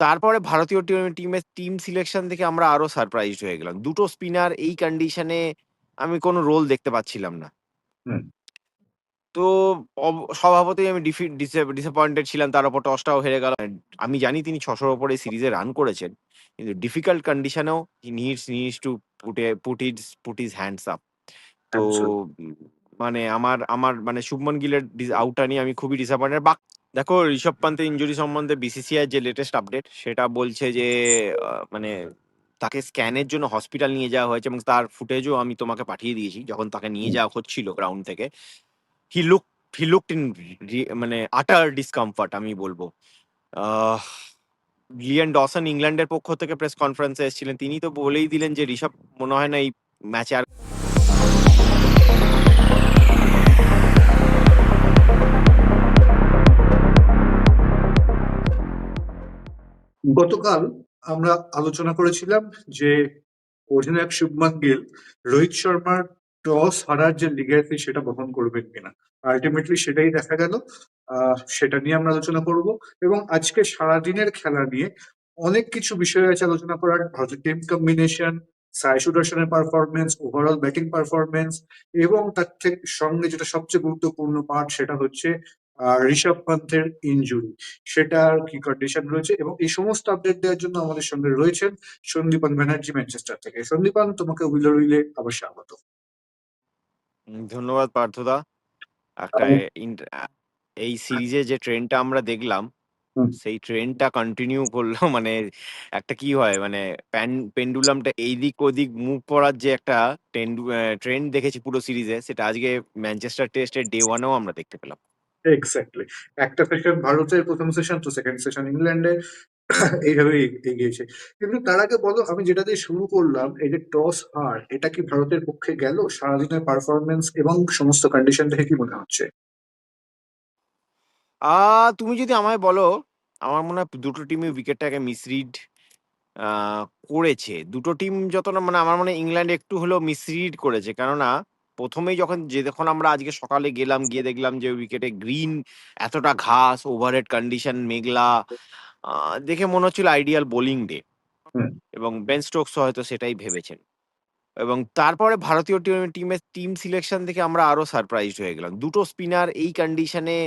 তারপরে ভারতীয় টিমের টিম সিলেকশন থেকে আমরা আরো সারপ্রাইজড হয়ে গেলাম। ২ টো স্পিনার এই কন্ডিশনে আমি কোনো রোল দেখতে পাচ্ছিলাম না। হুম। তো স্বভাবতই আমি ডিসঅ্যাপয়েন্টেড ছিলাম। তার উপর টসটাও হেরে গেলাম। আমি জানি তিনি ৬০০ র উপরে সিরিজে রান করেছেন। কিন্তু ডিফিকাল্ট কন্ডিশনেও he needs to put his hands up. তো অ্যাবসোলিউটলি। উম মানে আমার আমার মানে শুভমন গিলের আউটটা নিয়ে আমি খুবই ডিসঅ্যাপয়েন্টেড। দেখো ঋষভ পান্তের ইনজুরি সম্বন্ধে বিসিসিআই যে লেটেস্ট আপডেট সেটা বলছে যে মানে তাকে স্ক্যানের জন্য হসপিটাল নিয়ে যাওয়া হয়েছে এবং তার ফুটেজও আমি তোমাকে পাঠিয়ে দিয়েছি যখন তাকে নিয়ে যাওয়া হচ্ছিল গ্রাউন্ড থেকে। He look he looked in মানে আটার ডিসকমফর্ট আমি বলবো। আহ লিয়ান ডসন ইংল্যান্ডের পক্ষ থেকে প্রেস কনফারেন্সে এসেছিলেন। তিনি তো বলেই দিলেন যে ঋষভ মনে হয় না এই ম্যাচে আর গতকাল আমরা আলোচনা করেছিলাম যে অধিনায়ক শুভমান গিল রোহিত শর্মার টস হারার যে লিগ্যাসি সেটা বহন করবেন কিনা। আলটিমেটলি সেটাই দেখা গেল। সেটা নিয়ে আমরা আলোচনা করব এবং আজকে সারাদিনের খেলা নিয়ে অনেক কিছু বিষয় আছে আলোচনা করার। ভারতের টিম কম্বিনেশন, সাই সুদর্শনের পারফরমেন্স, ওভারঅল ব্যাটিং পারফরমেন্স এবং তার থেকে সঙ্গে যেটা সবচেয়ে গুরুত্বপূর্ণ পার্ট সেটা হচ্ছে ঋষভ পান্থের ইনজুরি, সেটার কি কন্ডিশন রয়েছে, এবং এই সমস্ত আপডেট দেওয়ার জন্য আমাদের সঙ্গে রয়েছেন সন্দীপন ব্যানার্জি ম্যানচেস্টার থেকে। সন্দীপন, তোমাকে উইলে উইলে আবার স্বাগত। ধন্যবাদ পার্থদা। একটা আমি এই সিরিজে যে ট্রেন্ডটা আমরা দেখলাম হুম, সেই ট্রেন্ডটা কন্টিনিউ করলো মানে একটা কি হয় মানে পেন্ডুলামটা এইদিক ওদিক মুভ করার যে একটা ট্রেন্ড দেখেছি পুরো সিরিজে সেটা আজকে ম্যানচেস্টার টেস্টের ডে ওয়ানেও আমরা দেখতে পেলাম। এক্স্যাক্টলি। একটা সেশন ভারতের প্রথম সেশন, তো সেকেন্ড সেশন ইংল্যান্ডে, এইভাবে এগিয়েছে। কিন্তু তার আগে বলো, আমি যেটা দিয়ে শুরু করলাম, এই যে টস হার, এটা কি ভারতের পক্ষে গেল? সারাদিনের পারফরমেন্স এবং সমস্ত কন্ডিশন দেখে কি মনে হচ্ছে? তুমি যদি আমায় বলো আমার মনে হয় দুটো টিমই উইকেটটাকে মিসরিড আহ, করেছে। দুটো টিম যত না মানে আমার মনে হয় ইংল্যান্ড একটু হলেও মিসরিড করেছে, কেননা প্রথমেই যখন আমরা আজকে সকালে গেলাম গিয়ে দেখলাম যে উইকেটে গ্রিন, এতটা ঘাস, ওভারহেড কন্ডিশন, মেঘলা, দেখে মনে হচ্ছিল আইডিয়াল বোলিং ডে হুম। এবং বেন স্টোকস হয়তো সেটাই ভেবেছেন। এবং তারপরে ভারতীয় টিমের টিম সিলেকশন থেকে আমরা আরো সারপ্রাইজড হয়ে গেলাম। ২ টো স্পিনার এই কন্ডিশনে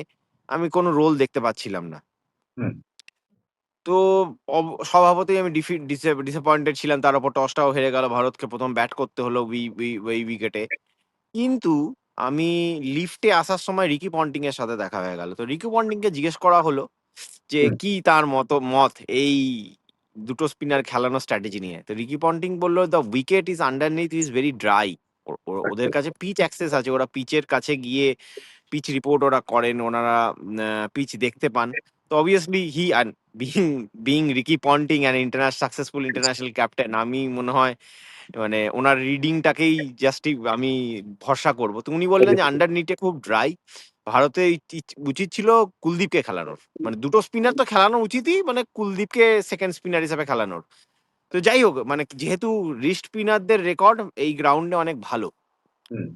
আমি কোনো রোল দেখতে পাচ্ছিলাম না। হুম। তো স্বভাবতই আমি ডিসঅ্যাপয়েন্টেড ছিলাম। তার উপর টসটাও হেরে গেল। ভারতকে ১ম ব্যাট করতে হলো ওই উইকেটে। কিন্তু আমি লিফটে আসার সময় রিকি পন্টিং এর সাথে দেখা হয়ে গেল। তো রিকি পন্টিংকে জিজ্ঞেস করা হলো যে হুম। কি তার মত এই ২ টো স্পিনার খেলানোর স্ট্র্যাটেজি নিয়ে। তো রিকি পন্টিং বলল, "the wicket is underneath is very dry." ওদের কাছে পিচ অ্যাক্সেস আছে। ওরা পিচের কাছে গিয়ে পিচ রিপোর্ট ওরা করেন। ওনারা পিচ দেখতে পান। তো obviously he and being being Ricky Ponting an successful international captain, আমি মনে হয় মানে ওনার রিডিংটাকেই জাস্টই আমি ভরসা করব। তো উনি বললেন যে আন্ডারনিথ এ খুব ড্রাই। ভারতে উচিত ছিল কুলদীপকে খেলানোর। মানে ২ টো স্পিনার তো খেলানো উচিতই, মানে কুলদীপকে সেকেন্ড স্পিনার হিসেবে খেলানোর। তো যাই হোক মানে যেহেতু রিস্ট স্পিনারদের রেকর্ড এই গ্রাউন্ডে অনেক ভালো। হুম।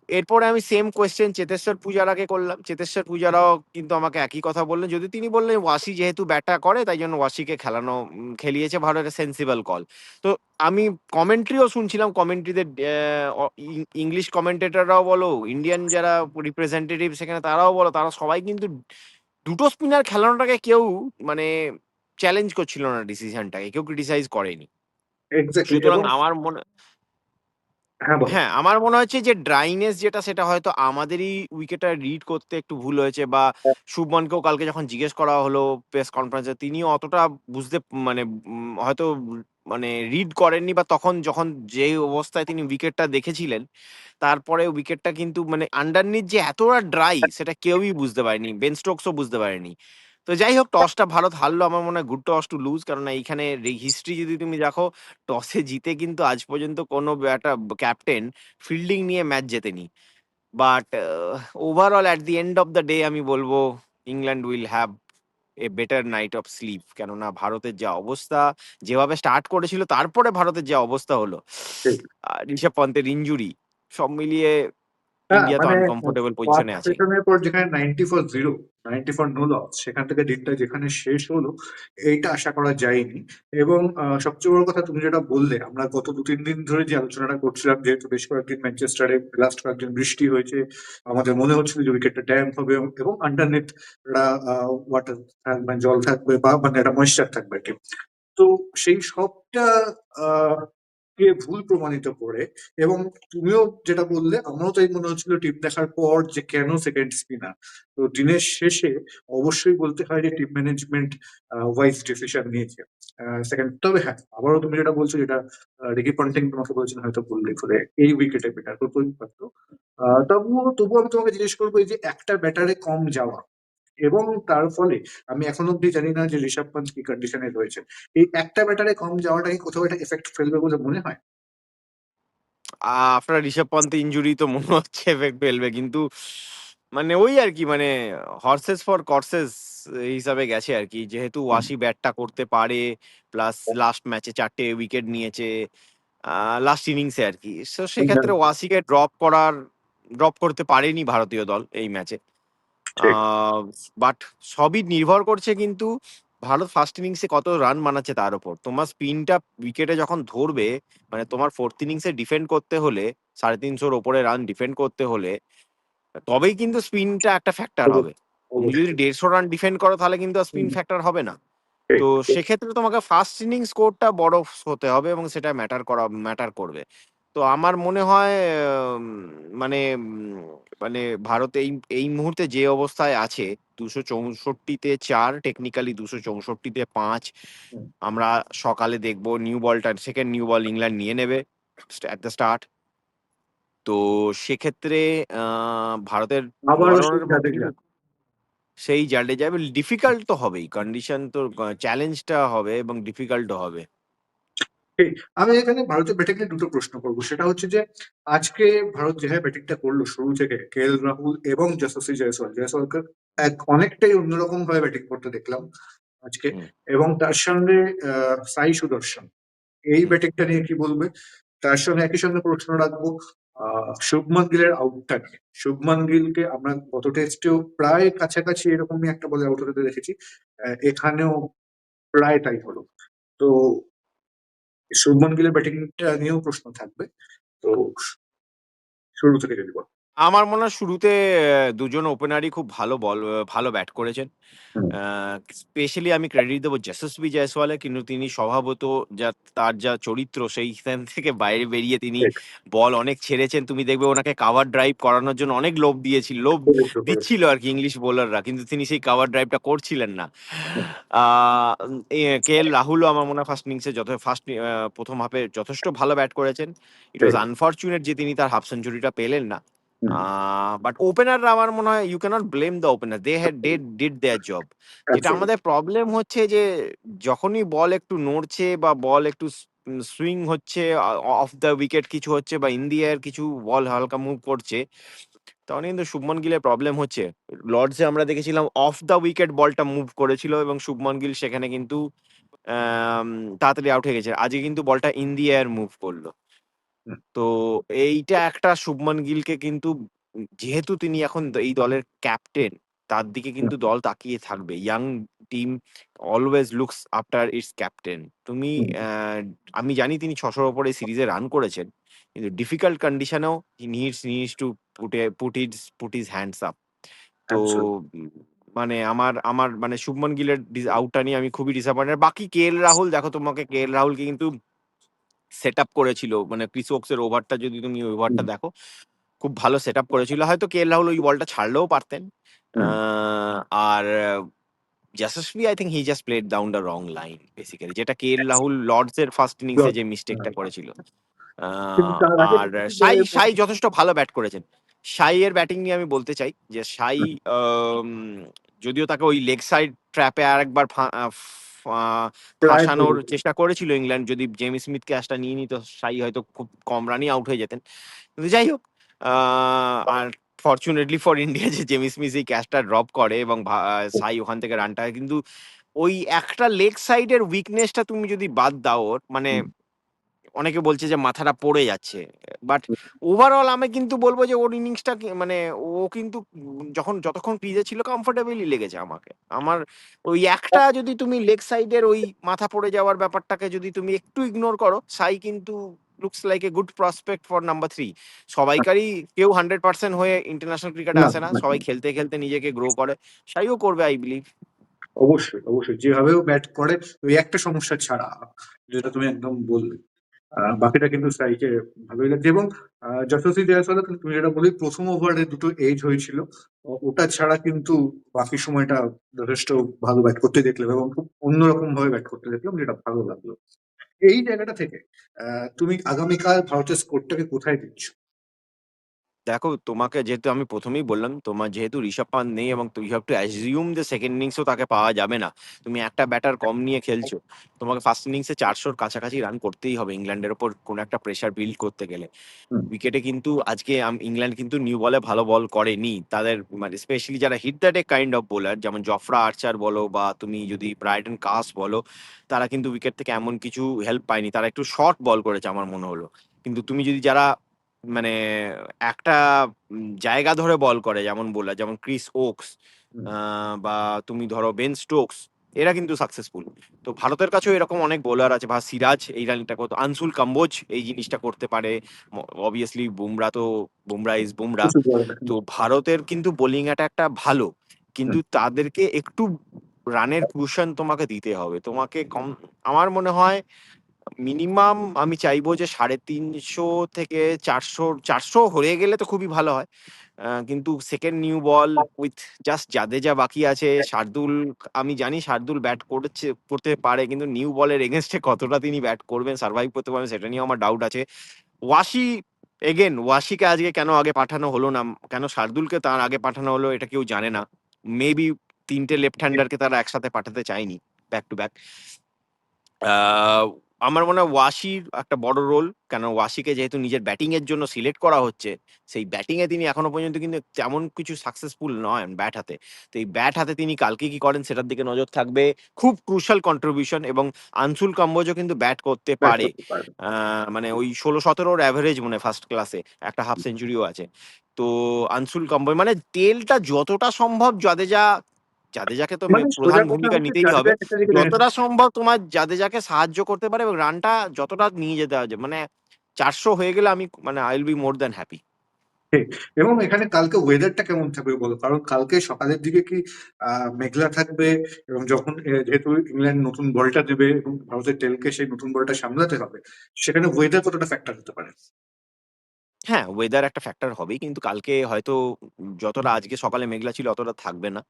এরপরে আমি সেম কোয়েশ্চেন চেতেশ্বর পূজারাকে করলাম। চেতেশ্বর পূজারাও কিন্তু আমাকে একই কথা বললেন। যদি তিনি বললেন ওয়াসি যেহেতু ব্যাটটা করে তাই জন্য ওয়াসিকে খেলিয়েছে ভালো, একটা সেন্সিবল কল। তো আমি কমেন্ট্রিও শুনছিলাম। কমেন্ট্রিদের ইংলিশ কমেন্টেটররাও বলো, ইন্ডিয়ান যারা রিপ্রেজেন্টেটিভ সেখানে তারাও বলো, তারা সবাই কিন্তু ২ টো স্পিনার খেলানোটাকে কেউ মানে চ্যালেঞ্জ করছিল না ডিসিশনটাকে। কেউ ক্রিটিসাইজ করেনি। এক্স্যাক্টলি। সুতরাং এবং আমার মনে হ্যাঁ, বলো। হ্যাঁ, আমার মনে হচ্ছে যে ড্রাইনেস যেটা সেটা হয়তো আমাদেরই উইকেটটা রিড করতে একটু ভুল হয়েছে, বা শুভমনকেও কালকে যখন জিজ্ঞেস করা হলো প্রেস কনফারেন্সে তিনিও অতটা বুঝতে মানে হয়তো মানে রিড করেননি, বা তখন যখন যেই অবস্থায় তিনি উইকেটটা দেখেছিলেন তারপরে উইকেটটা কিন্তু মানে আন্ডারনিথ যে এতটা ড্রাই সেটা কেউই বুঝতে পারেনি। বেন স্টোকসও বুঝতে পারেনি। তো যাই হোক টসটা ভারত হারলো। আমার মনে হয় গুড টস টু লুজ, কারণ এইখানে হিস্ট্রি যদি তুমি দেখো টসে জিতে কিন্তু আজ পর্যন্ত কোনো একটা ক্যাপ্টেন ফিল্ডিং নিয়ে ম্যাচ জেতেনি। But overall at the end of the day আমি বলবো England will have a better night of sleep, কেননা ভারতের যা অবস্থা, যেভাবে স্টার্ট করেছিল তারপরে ভারতের যে অবস্থা হলো, ঋষভ পন্তের ইঞ্জুরি, সব মিলিয়ে হ্যাঁ, ইন্ডিয়া তো মানে আনকমফোর্টেবল পাঁচ পজিশনে আছে। সেশনের পর যেখানে 94-0, 94 নো লস, সেখান থেকে দিনটা যেখানে শেষ হলো, এইটা আশা করা যায়নি। এবং সবচেয়ে বড় কথা তুমি যেটা বললে, আমরা গত 2-3 দিন ধরে যে আলোচনাটা করছিলাম, যেহেতু বেশ কয়েকদিন ম্যানচেস্টারে লাস্ট কয়েকদিন বৃষ্টি হয়েছে, আমাদের মনে হচ্ছিল যে উইকেটটা ড্যাম্প হবে এবং আন্ডারনেথ ওয়াটার মানে জল থাকবে, বা মানে একটা ময়েশ্চার থাকবে আর কি। তো সেই সবটা আহ কে ভুল প্রমাণিত করে। এবং তুমিও যেটা বললে, আমারও তাই মনে হচ্ছিল টিম দেখার পর, যে কেন সেকেন্ড স্পিনার। তো দিনের শেষে অবশ্যই বলতে হয় যে টিম ম্যানেজমেন্ট ওয়াইজ ডিসিশন নিয়েছে। সেকেন্ড, তবে হ্যাঁ, আবারও তুমি যেটা বলছো, যেটা রিকি পন্টিং তোমাকে বলছেন, হয়তো বললে করে এই উইকেটে বেটার করতেই পারতো। তবুও তবুও আমি তোমাকে জিজ্ঞেস করবো, এই যে একটা ব্যাটারে কম যাওয়া, এবং তার ফলে আমি এখন অব্দি জানি না যে ঋষভ পান্থ কি কন্ডিশনে রয়েছে, এই একটা ব্যাটারে কম যাওয়াটা কি কোথাও একটা এফেক্ট ফেলবে বলে মনে হয়? আপনার ঋষভ পান্থ ইনজুরি তো মনে হচ্ছে এফেক্ট ফেলবে, কিন্তু মানে ওই আর কি, মানে হর্সেস ফর কর্সেস হিসাবে গেছে আর কি, যেহেতু হুম, ওয়াসি ব্যাটটা করতে পারে, প্লাস লাস্ট ম্যাচে 4টে উইকেট নিয়েছে লাস্ট ইনিংসে আর কি। তো সেক্ষেত্রে ওয়াসিকে ড্রপ করতে পারেনি ভারতীয় দল এই ম্যাচে। ঠিক। বাট সবই নির্ভর করছে কিন্তু ভারত ফার্স্ট ইনিংসে কত রান বানাচ্ছে তার উপর। তোমার স্পিনটা উইকেটে যখন ধরবে, মানে তোমার ফোর্থ ইনিংসে ডিফেন্ড করতে হলে, 350-ওর ওপরে রান ডিফেন্ড করতে হলে, তবেই কিন্তু স্পিনটা একটা ফ্যাক্টর হবে। অবশ্যই, তুমি যদি অবশ্যই। 150 রান ডিফেন্ড করো তাহলে কিন্তু স্পিন হুম, ফ্যাক্টর হবে না। ঠিক, তো ঠিক। সেক্ষেত্রে তোমাকে ফার্স্ট ইনিংস স্কোরটা বড় হতে হবে এবং সেটা ম্যাটার করবে। তো আমার মনে হয় মানে মানে ভারত এই এই মুহূর্তে যে অবস্থায় আছে, 264-তে 4, টেকনিক্যালি 264-তে 5। হুম। আমরা সকালে দেখবো নিউ বলটা, সেকেন্ড নিউ বল ইংল্যান্ড নিয়ে নেবে অ্যাট দ্য স্টার্ট। তো সেক্ষেত্রে ভারতের আবারও সেই বলারের পক্ষে জাদেজা। কিন্তু সেই জাডেজা ডিফিকাল্ট তো হবেই, কন্ডিশন তো চ্যালেঞ্জটা হবে এবং ডিফিকাল্টও হবে। ঠিক। আমি এখানে ভারতের ব্যাটিংয়ে দুটো প্রশ্ন করবো, সেটা হচ্ছে যে আজকে ভারত যেভাবে ব্যাটিংটা করলো শুরু থেকে, রাহুল এবং যশস্বী জয়সওয়াল, জয়সওয়ালকে অনেকটাই অন্যরকম ভাবে ব্যাটিং করতে দেখলাম আজকে। হুম, এবং তার সঙ্গে সাই সুদর্শন, এই হুম। ব্যাটিংটা নিয়ে কি বলবে? তার সঙ্গে একই সঙ্গে প্রশ্ন রাখবো শুভমান গিলের আউটটা নিয়ে। শুভমান গিলকে আমরা গত টেস্টেও প্রায় কাছাকাছি এরকমই একটা বলে আউট হতে দেখেছি, এখানেও প্রায় তাই হলো। তো শুভমান গিলের ব্যাটিংটা নিয়েও প্রশ্ন থাকবে। তো শুরু থেকে যদি বল। আমার মনে হয় শুরুতে দুজন ওপেনারই খুব ভালো ব্যাট করেছেন। হুম, আ স্পেশালি আমি ক্রেডিট দেবো যশস্বী জয়সওয়ালের, কিন্তু তিনি স্বভাবত তার যা চরিত্র সেইখান থেকে বাইরে বেরিয়ে তিনি ঠিক। বল অনেক ছেড়েছেন। তুমি দেখবে ওনাকে কাভার ড্রাইভ করানোর জন্য অনেক লোভ করেছে, করেছে। দিচ্ছিল আরকি ইংলিশ বোলাররা। কিন্তু তিনি সেই কাভার ড্রাইভটা করছিলেন না। হুম, আ কে.এল. রাহুলও আমার মনে হয় ফার্স্ট ইনিংসে ১ম হাফে যথেষ্ট ভালো ব্যাট করেছেন। ইট ওয়াজ ঠিক। আনফরচুনেট যে তিনি তার হাফ সেঞ্চুরিটা পেলেন না। হুম, আ বাট ওপেনাররা আমার মনে হয় you can't blame the opener. They had did their job. যেটা অ্যাবসলিউটলি। আমাদের প্রবলেম হচ্ছে যে যখনই বল একটু নড়ছে বা বল একটু সুইং হচ্ছে, অফ দ্য উইকেট কিছু হচ্ছে বা ইন দি এয়ার কিছু বল হালকা মুভ করছে, তখন কিন্তু শুভমন গিলের প্রবলেম হচ্ছে। লর্ডসে আমরা দেখেছিলাম অফ দ্য উইকেট বলটা মুভ করেছিল এবং শুভমন গিল সেখানে কিন্তু আম তাড়াতাড়ি আউট হয়ে গেছে। আজকে কিন্তু বলটা ইন দি এয়ার মুভ করল। হুম, তো এইটা একটা শুভমান গিলকে কিন্তু, যেহেতু তিনি এখন এই দলের ক্যাপ্টেন, তার দিকে হুম, কিন্তু দল তাকিয়ে থাকবে। Young team always looks after it's captain. তুমি হুম। আমি জানি তিনি ৬০০ র ওপরে সিরিজে রান করেছেন। কিন্তু ডিফিকাল্ট কন্ডিশনেও he needs to put his hands up. তো অ্যাবসলিউটলি। উম মানে আমার আমার মানে শুভমান গিলের আউটটা নিয়ে আমি খুবই ডিসঅ্যাপয়েন্টেড। বাকি কে.এল. রাহুল, দেখো তোমাকে কে.এল. রাহুলকে কিন্তু সেটআপ করেছিল। মানে ক্রিস ওকসের ওভারটা যদি তুমি ওই ওভারটা হুম, দেখো, খুব ভালো সেটআপ করেছিল। হয়তো কে.এল. রাহুল ওই বলটা ছাড়লেও পারতেন। Ah hmm. আর Yashasvi, I think he just played down the wrong line basically, যেটা কে.এল. রাহুল লর্ডসের ফার্স্ট ইনিংসে লস। যে মিস্টেকটা করেছিল। আ কিন্তু তার আগে আর কিছু সাই বলে সাই যথেষ্ট ভালো ব্যাট করেছেন। সাই এর ব্যাটিং নিয়ে আমি বলতে চাই যে সাই আম যদিও তাকে ওই লেগ সাইড ট্র্যাপে আরেকবার প্রায় ফাঁসানোর পড়েছিল। চেষ্টা করেছিল ইংল্যান্ড। যদি জেমি স্মিথ ক্যাচটা নিয়ে নিত, সাই হয়তো খুব কম রানেই আউট হয়ে যেতেন। কিন্তু যাই হোক, আ আর ফরচুনেটলি ফর ইন্ডিয়া যে জেমি স্মিথ এই ক্যাচটা ড্রপ করে এবং সাই ওখান থেকে রানটা, কিন্তু ওই একটা লেগ সাইডের উইকনেসটা তুমি যদি বাদ দাও ওর, মানে হুম, অনেকে বলছে যে মাথাটা পড়ে যাচ্ছে। বাট ওভারঅল আমি কিন্তু বলব যে ওর ইনিংসটা মানে ও কিন্তু যতক্ষণ ক্রিজে ছিল কমফোর্টেবলি লেগেছে আমাকে। আমার ওই একটা যদি তুমি লেগ সাইডের ওই মাথা পড়ে যাওয়ার ব্যাপারটাকে যদি তুমি একটু ইগনোর করো, সাই কিন্তু looks like a good prospect for number 3। সবাইকারই কেউ 100% হয়ে ইন্টারন্যাশনাল ক্রিকেটে না আসে না। না, সবাই খেলতে, খেলতে নিজেকে গ্রো করে। সাইও করবে আই বিলিভ। অবশ্যই অবশ্যই যেভাবেও ব্যাট করে, ওই একটা সমস্যা ছাড়া যেটা তুমি একদম বললে, বাকিটা কিন্তু সাইকে ভালোই লাগছে। এবং যশস্বী জয়সওয়াল, তুমি যেটা বলি প্রথম ওভারে দুটো এজ হয়েছিল, ওটা ছাড়া কিন্তু বাকি সময়টা যথেষ্ট ভালো ব্যাট করতে দেখলাম এবং খুব অন্যরকম ভাবে ব্যাট করতে দেখলাম, যেটা ভালো লাগলো। এই জায়গাটা থেকে তুমি আগামীকাল ভারতের স্কোরটাকে কোথায় দিচ্ছ? দেখো, তোমাকে যেহেতু আমি প্রথমেই বললাম, তোমার যেহেতু ঋষভ পান্ত নেই এবং ইউ হ্যাভ টু অ্যাজিউম যে সেকেন্ড ইনিংসেও তাকে পাওয়া যাবে না। তুমি একটা ব্যাটার কম নিয়ে খেলছো, তোমাকে ফার্স্ট ইনিংসে 400-র কাছাকাছি রান করতেই হবে ইংল্যান্ডের ওপর কোনো একটা প্রেশার বিল্ড করতে গেলে। হুম, উইকেটে কিন্তু আজকে ইংল্যান্ড কিন্তু নিউ বলে ভালো বল করেনি। তাদের মানে স্পেশালি যারা hit that a kind of bowler, যেমন জফরা আর্চার বলো বা তুমি যদি ব্রাইটন কাস বলো, তারা কিন্তু উইকেট থেকে এমন কিছু হেল্প পায়নি। তারা একটু শর্ট বল করেছে আমার মনে হলো। কিন্তু তুমি যদি যারা মানে একটা জায়গা ধরে বল করে যেমন বোলার, যেমন ক্রিস ওকস হুম। বা তুমি ধরো বেন স্টোকস, এরা কিন্তু সাকসেসফুল। তো ভারতের কাছেও এরকম অনেক বোলার আছে, বা সিরাজ এই রানটা করতো, আনসুল কাম্বোজ এই জিনিসটা করতে পারে। Obviously Bumrah is Bumrah. কিছু বলে না। তো ভারতের কিন্তু বোলিং অ্যাটাকটা ভালো, কিন্তু তাদেরকে একটু রানের কুশন তোমাকে দিতে হবে। তোমাকে কম, আমার মনে হয় মিনিমাম আমি চাইবো যে 350 থেকে 400, 400 হয়ে গেলে তো খুবই ভালো হয়। কিন্তু second new ball with just Jadeja বাকি আছে, শার্দুল, আমি জানি শার্দুল ব্যাট করতে পারে, কিন্তু নিউ বলের এগেনস্টে কতটা তিনি ব্যাট করবেন, সার্ভাইভ করতে পারবেন, সেটা নিয়ে আমার ডাউট আছে। ওয়াশি, এগেন ওয়াশিকে আজকে কেন আগে পাঠানো হলো না, কেন শার্দুলকে তার আগে পাঠানো হলো, এটা কেউ জানে না। মেবি তিনটে লেফট হ্যান্ডারকে তারা একসাথে পাঠাতে চায়নি ব্যাক টু ব্যাক। আহ, আমার মনে হয় ওয়াশির একটা বড় রোল, কেন ওয়াশিকে যেহেতু নিজের ব্যাটিং এর জন্য সিলেক্ট করা হচ্ছে, সেই ব্যাটিং এ তিনি এখনো পর্যন্ত কিন্তু তেমন কিছু সাকসেসফুল নয় ব্যাট হাতে। তো এই ব্যাট হাতে তিনি কালকে কি করেন সেটার দিকে নজর থাকবে। খুব ক্রুশাল কন্ট্রিবিউশন, এবং আনসুল কাম্বোজও কিন্তু ব্যাট করতে ব্যাট পারে। করতে পারবে। মানে ওই 16-17 অ্যাভারেজ মনে ফার্স্ট ক্লাসে, একটা হাফ সেঞ্চুরিও আছে। তো আনসুল কাম্বোজ মানে তেলটা যতটা সম্ভব জাদেজা, জাদেজাকে তো মানে প্রধান সোজা কথা ভূমিকা হচ্ছে নিতেই হবে। জাডেজা একটা দিকে টেনে যতটা সম্ভব তোমার জাদেজাকে সাহায্য করতে পারে এবং রানটা যতটা নিয়ে যেতে হবে, মানে 400 হয়ে গেলে আমি মানে I will be more than happy. ঠিক। এবং এখানে কালকে ওয়েদারটা কেমন থাকবে বলো, কারণ কালকে সকালের দিকে কি মেঘলা থাকবে? এবং যখন যেহেতু ইংল্যান্ড নতুন বলটা দেবে এবং ভারতের টেলকে সেই নতুন বলটা সামলাতে হবে, সেখানে ওয়েদার কতটা ফ্যাক্টর হতে পারে? হ্যাঁ, ওয়েদার একটা ফ্যাক্টর হবেই, কিন্তু কালকে হয়তো যতটা আজকে সকালে মেঘলা ছিল অতটা থাকবে না।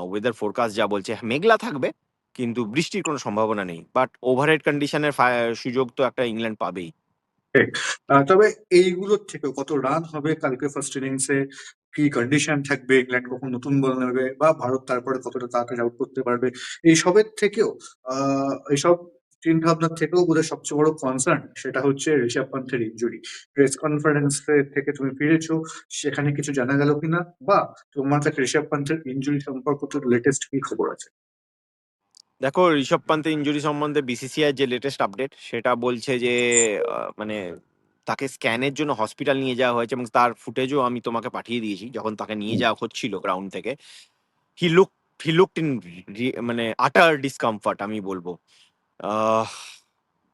ওয়েদার ফোরকাস্ট যা বলছে মেঘলা থাকবে, কিন্তু বৃষ্টির কোনো সম্ভাবনা নেই। বাট ওভারহেড কন্ডিশনের সুযোগ তো একটা ইংল্যান্ড পাবেই। ঠিক। তবে এইগুলোর থেকেও কত রান হবে কালকে ফার্স্ট ইনিংসে, কি কন্ডিশন থাকবে, ইংল্যান্ড কখন নতুন বল নেবে, বা ভারত তারপরে কতটা তাড়াতাড়ি আউট করতে পারবে, এইসবের থেকেও এইসব চিন্তা ভাবনার থেকেও বোধহয় সবচেয়ে বড় কনসার্ন সেটা হচ্ছে ঋষভ পান্থের ইনজুরি। প্রেস কনফারেন্স থেকে তুমি ফিরেছো, সেখানে কিছু জানা গেল কিনা, বা তোমার কাছে ঋষভ পান্থের ইনজুরি সম্পর্কিত লেটেস্ট কি খবর আছে? দেখো, ঋষভ পান্তের ইনজুরি সম্বন্ধে বিসিসিআই যে লেটেস্ট আপডেট সেটা বলছে যে মানে তাকে স্ক্যানের জন্য হসপিটাল নিয়ে যাওয়া হয়েছে, এবং তার ফুটেজও আমি তোমাকে পাঠিয়ে দিয়েছি যখন তাকে নিয়ে যাওয়া হচ্ছিল গ্রাউন্ড থেকে। He look he looked in মানে আটার ডিসকমফর্ট আমি বলবো। আহ,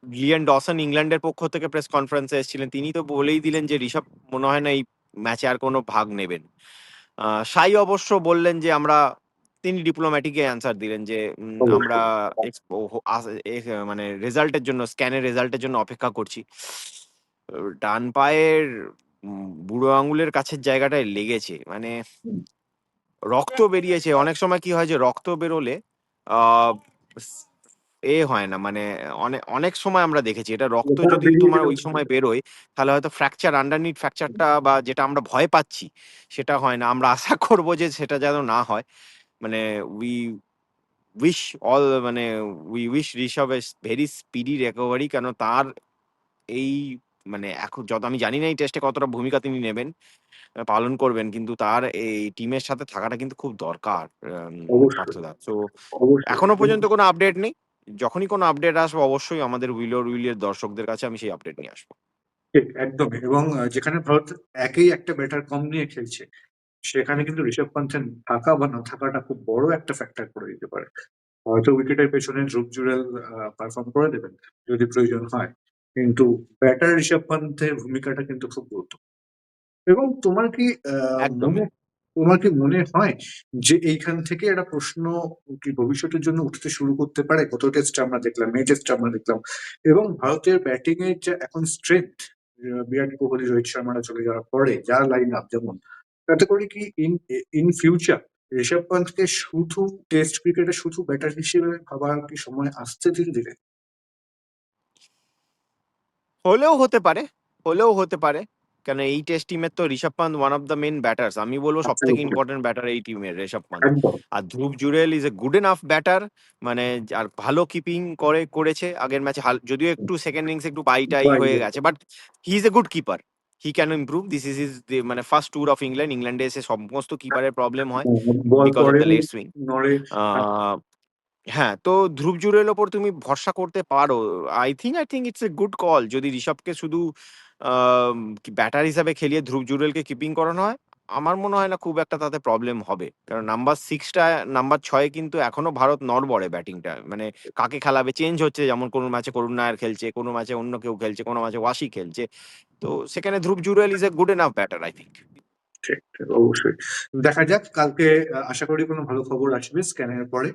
লিয়ান ডসন ইংল্যান্ডের পক্ষ থেকে প্রেস কনফারেন্সে এসেছিলেন, তিনি তো বলেই দিলেন যে ঋষভ মনে হয় না এই ম্যাচে আর কোনো ভাগ নেবেন। সাই অবশ্য বললেন যে আমরা, তিনি ডিপ্লোম্যাটিক অ্যান্সার দিলেন যে আমরা অবশ্যই। মানে রেজাল্টের জন্য, স্ক্যানের রেজাল্টের জন্য অপেক্ষা করছি। ডান পায়ের বুড়ো আঙুলের কাছের জায়গাটায় লেগেছে, মানে রক্ত বেরিয়েছে। অনেক সময় কি হয় যে রক্ত বেরোলে আহ হয় না, মানে অনেক অনেক সময় আমরা দেখেছি এটা, রক্ত ওটা যদি বেরিয়ে তোমার গেলেও ওই সময় বেরোয় তাহলে হয়তো ফ্র্যাকচার, আন্ডারনিথ ফ্র্যাকচারটা বা যেটা আমরা ভয় পাচ্ছি সেটা হয় না। আমরা আশা করব যে সেটা যেন না হয়। মানে উই উইশ অল মানে we wish Rishabh a very speedy recovery, কেন তার এই মানে এখন যত আমি জানি না এই টেস্টে কতটা ভূমিকা তিনি নেবেন, পালন করবেন, কিন্তু তার এই টিমের সাথে থাকাটা কিন্তু খুব দরকার। অবশ্যই পার্থদা, তো অবশ্যই। এখনো পর্যন্ত কোনো আপডেট নেই। যখনই কোনো আপডেট আসবে অবশ্যই আমাদের উইলির দর্শকদের কাছে আমি সেই আপডেট নিয়ে আসবো। ঠিক, একদমই। এবং যেখানে ভারত একেই একটা ব্যাটার কম নিয়ে খেলছে, সেখানে কিন্তু ঋষভ পান্থের থাকা বা না থাকাটা খুব বড় একটা ফ্যাক্টর করে দিতে পারে। হয়তো উইকেটের পেছনে ধ্রুব জুড়েল পারফর্ম করে দেবেন যদি প্রয়োজন হয়, কিন্তু ব্যাটার ঋষভ পান্থের ভূমিকাটা কিন্তু খুব গুরুত্বপূর্ণ। এবং একদমই। তোমার কি মনে হয় যে এইখান থেকে একটা প্রশ্ন কি ভবিষ্যতের জন্য উঠতে শুরু করতে পারে? গত টেস্ট আমরা দেখলাম, এই টেস্ট আমরা দেখলাম, এবং ভারতের ব্যাটিং এর যে এখন স্ট্রেংথ, বিরাট কোহলি রোহিত শর্মারা চলে যাওয়ার পরে যার লাইন আপ যেমন, তাতে করে কি ইন ফিউচার ঋষভ পান্থকে শুধু টেস্ট ক্রিকেটে শুধু ব্যাটার হিসেবে ভাবার কি সময় আসছে ধীরে ধীরে? হলেও হতে পারে, হলেও হতে পারে। কেন এই টেস্ট টিমের তো Rishabh Pant one of the main batters. আমি বলবো সবথেকে Absolutely, ইম্পোর্টেন্ট ব্যাটার এই টিমের ঋষভ পান্থ। একদম। আর Dhruv Jurel is a good enough batter. মানে আর ভালো কিপিং করেছে আগের ম্যাচে। যদিও একটু সেকেন্ড ইনিংস একটু বাই-টাই হয়ে গেছে। But he is a good keeper. He can improve. This is his মানে ফার্স্ট ট্যুর অফ ইংল্যান্ড। ইংল্যান্ডে এসে সমস্ত কিপারের প্রবলেম হয় বল বিকজ অফ পরে দ্য লেট সুইং। নড়ে। আ হ্যাঁ, তো ধ্রুব জুরের ওপর তুমি ভরসা করতে পারো। I think it's a good call যদি ঋষভকে শুধু ব্যাটার হিসাবে খেলিয়ে ধ্রুব জুরেলকে কিপিং করানো হয়। আমার মনে হয় না খুব একটা তাতে প্রবলেম হবে। কারণ নাম্বার 6 টা নাম্বার 6 এ কিন্তু এখনো ভারত নড়বড়ে ব্যাটিংটা। মানে কাকে খেলাবে চেঞ্জ হচ্ছে, যেমন কোনো ম্যাচে করুণ নায়ার খেলছে, কোনো ম্যাচে অন্য কেউ খেলছে, কোনো ম্যাচে ওয়াসি খেলছে। তো সেখানে Dhruv Jurel is a good enough batter I think. ঠিক, ঠিক, অবশ্যই। দেখা যাক কালকে। আশা করি কোনো ভালো খবর আসবে স্ক্যানের পরে,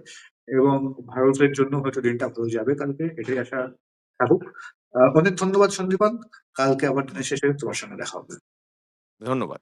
এবং ভারতের জন্য হয়তো দিনটা ভালো যাবে কালকে, এটাই আশা থাকুক। অনেক ধন্যবাদ সন্দীপান। কালকে আবার দিনের শেষে তোমার সঙ্গে দেখা হবে। ধন্যবাদ।